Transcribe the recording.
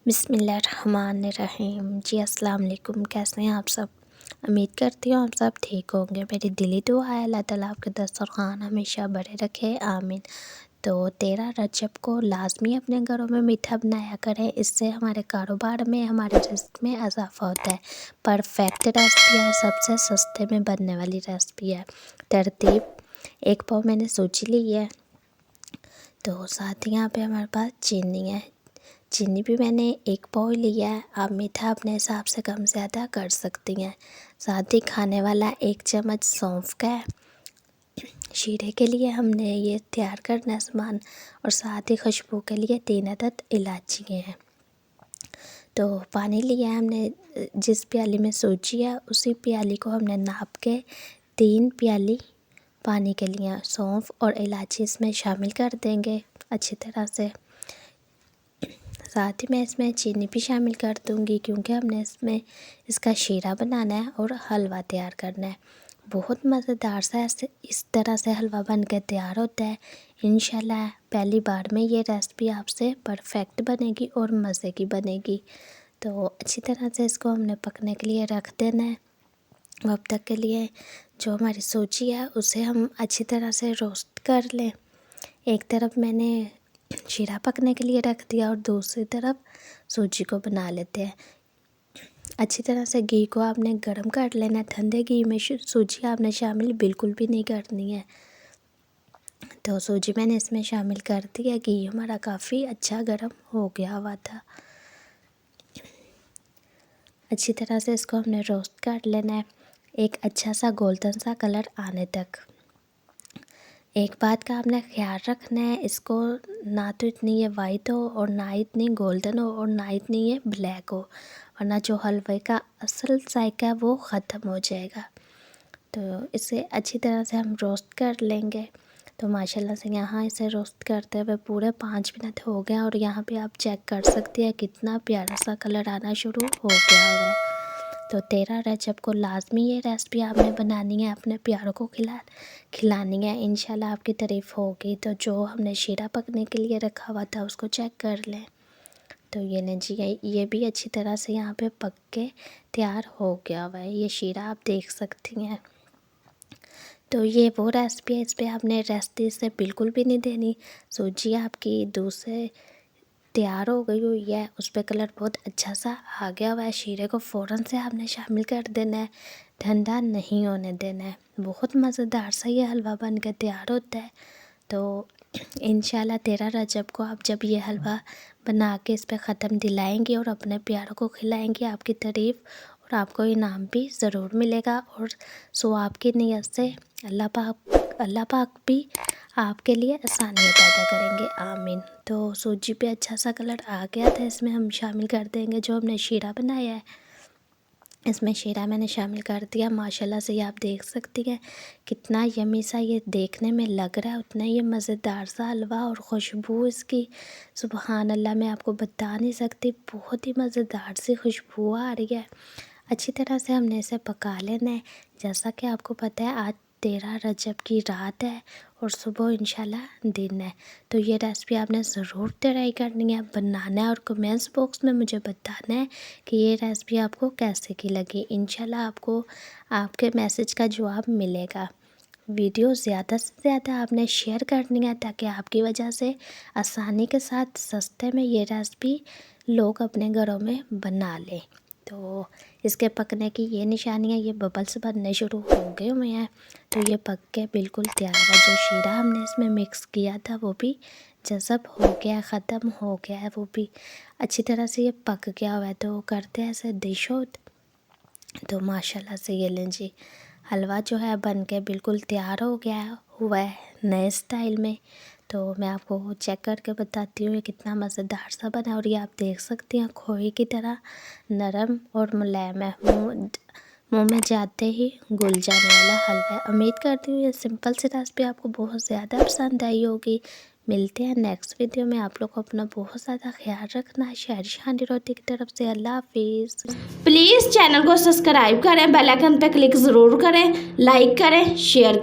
बिस्मिल्लाहिर्रहमानिर्रहीम। जी अस्सलाम वालेकुम। कैसे हैं आप सब? उम्मीद करती हूँ आप सब ठीक होंगे। मेरी दिली दुआ है अल्लाह ताला आपके दस्तरख़्वान हमेशा भरे रखे, आमीन। तो 13 रजब को लाज़मी अपने घरों में मीठा बनाया करें, इससे हमारे कारोबार में, हमारे रिज़्क़ में इज़ाफ़ा होता है। परफेक्ट रेसिपी है, सबसे सस्ते में बनने वाली रेसिपी है। तरतीब: 1 पाव मैंने सूजी ली है, तो साथ ही यहाँ पे हमारे पास चीनी है। चीनी भी मैंने 1 पाव लिया है, आप मीठा अपने हिसाब से कम ज़्यादा कर सकती हैं। साथ ही खाने वाला 1 चम्मच सौंफ का है। शीरे के लिए हमने ये तैयार करना है सामान, और साथ ही खुशबू के लिए 3 अदद इलायची हैं। तो पानी लिया है हमने, जिस प्याली में सूजी है उसी प्याली को हमने नाप के 3 प्याली पानी के लिए सौंफ और इलायची इसमें शामिल कर देंगे अच्छी तरह से। साथ ही मैं इसमें चीनी भी शामिल कर दूंगी, क्योंकि हमने इसमें इसका शीरा बनाना है और हलवा तैयार करना है। बहुत मज़ेदार सा ऐसे इस तरह से हलवा बन के तैयार होता है। इंशाल्लाह पहली बार में ये रेसिपी आपसे परफेक्ट बनेगी और मज़े की बनेगी। तो अच्छी तरह से इसको हमने पकने के लिए रख देना है। अब तक के लिए जो हमारी सूजी है उसे हम अच्छी तरह से रोस्ट कर लें। एक तरफ मैंने शीरा पकने के लिए रख दिया और दूसरी तरफ सूजी को बना लेते हैं। अच्छी तरह से घी को आपने गरम कर लेना है। ठंडे घी में सूजी आपने शामिल बिल्कुल भी नहीं करनी है। तो सूजी मैंने इसमें शामिल कर दी है। घी हमारा काफ़ी अच्छा गरम हो गया हुआ था। अच्छी तरह से इसको हमने रोस्ट कर लेना है, एक अच्छा सा गोल्डन सा कलर आने तक। एक बात का आपने ख्याल रखना है, इसको ना तो इतनी ये वाइट हो और ना इतनी गोल्डन हो और ना इतनी ये ब्लैक हो, वरना जो हलवे का असल जायका है वो ख़त्म हो जाएगा। तो इसे अच्छी तरह से हम रोस्ट कर लेंगे। तो माशाल्लाह से यहाँ इसे रोस्ट करते हुए पूरे 5 मिनट हो गए, और यहाँ पे आप चेक कर सकते हैं कितना प्यारा सा कलर आना शुरू हो गया है। तो 13 रजब को लाज़मी ये रेसिपी आपने बनानी है, अपने प्यारों को खिलानी है। इंशाल्लाह आपकी तारीफ़ होगी। तो जो हमने शीरा पकने के लिए रखा हुआ था उसको चेक कर लें। तो ये लें जी, ये भी अच्छी तरह से यहाँ पे पक के तैयार हो गया हुआ है। ये शीरा आप देख सकती हैं। तो ये वो रेसिपी है, इस पर आपने रेसिपी से बिल्कुल भी नहीं देनी। सूजी आपकी दूध से तैयार हो गई हुई है, उस पर कलर बहुत अच्छा सा आ गया हुआ है। शीरे को फ़ौरन से आपने शामिल कर देना है, ठंडा नहीं होने देना है। बहुत मज़ेदार सा ये हलवा बन के तैयार होता है। तो इंशाल्लाह 13 रजब को आप जब ये हलवा बना के इस पर ख़त्म दिलाएंगी और अपने प्यारों को खिलाएंगी, आपकी तारीफ़ और आपको इनाम भी ज़रूर मिलेगा, और सवाब की नीयत से अल्लाह पाक भी आपके लिए आसानियाँ पैदा करेंगे, आमीन। तो सूजी पे अच्छा सा कलर आ गया था, इसमें हम शामिल कर देंगे जो हमने शीरा बनाया है। इसमें शीरा मैंने शामिल कर दिया। माशाल्लाह से ये आप देख सकती हैं कितना यमी सा ये देखने में लग रहा है, उतना ये मज़ेदार सा हलवा, और खुशबू इसकी सुबहान अल्लाह मैं आपको बता नहीं सकती। बहुत ही मज़ेदार सी खुशबू आ रही है। अच्छी तरह से हमने इसे पका लेना है। जैसा कि आपको पता है आज 13 रजब की रात है और सुबह इंशाल्लाह दिन है। तो ये रेसिपी आपने ज़रूर ट्राई करनी है, बनाना है, और कमेंट्स बॉक्स में मुझे बताना है कि ये रेसिपी आपको कैसे की लगी। इंशाल्लाह आपको आपके मैसेज का जवाब मिलेगा। वीडियो ज़्यादा से ज़्यादा आपने शेयर करनी है, ताकि आपकी वजह से आसानी के साथ सस्ते में ये रेसिपी लोग अपने घरों में बना लें। तो इसके पकने की ये निशानियाँ, ये बबल्स बनने शुरू हो गए हुए हैं। तो ये पक के बिल्कुल तैयार है। जो शीरा हमने इसमें मिक्स किया था वो भी जज़ब हो गया, ख़त्म हो गया है, वो भी अच्छी तरह से ये पक गया हुआ है। तो करते हैं ऐसे डिश आउट। तो माशाल्लाह से ये लें जी, हलवा जो है बन के बिल्कुल तैयार हो गया हुआ है नए स्टाइल में। तो मैं आपको चेक करके बताती हूँ ये कितना मज़ेदार सा बना है, और ये आप देख सकती हैं खोए की तरह नरम और मुलायम है। मुँह में जाते ही घुल जाने वाला हलवा है। उम्मीद करती हूँ ये सिंपल सी रेसिपी आपको बहुत ज़्यादा पसंद आई होगी। मिलते हैं नेक्स्ट वीडियो में। आप लोग को अपना बहुत ज़्यादा ख्याल रखना है। शाहरी रोटी की तरफ से अल्लाह हाफिज़। प्लीज़ चैनल को सब्सक्राइब करें, बेल आइकन पर क्लिक ज़रूर करें, लाइक करें, शेयर करें।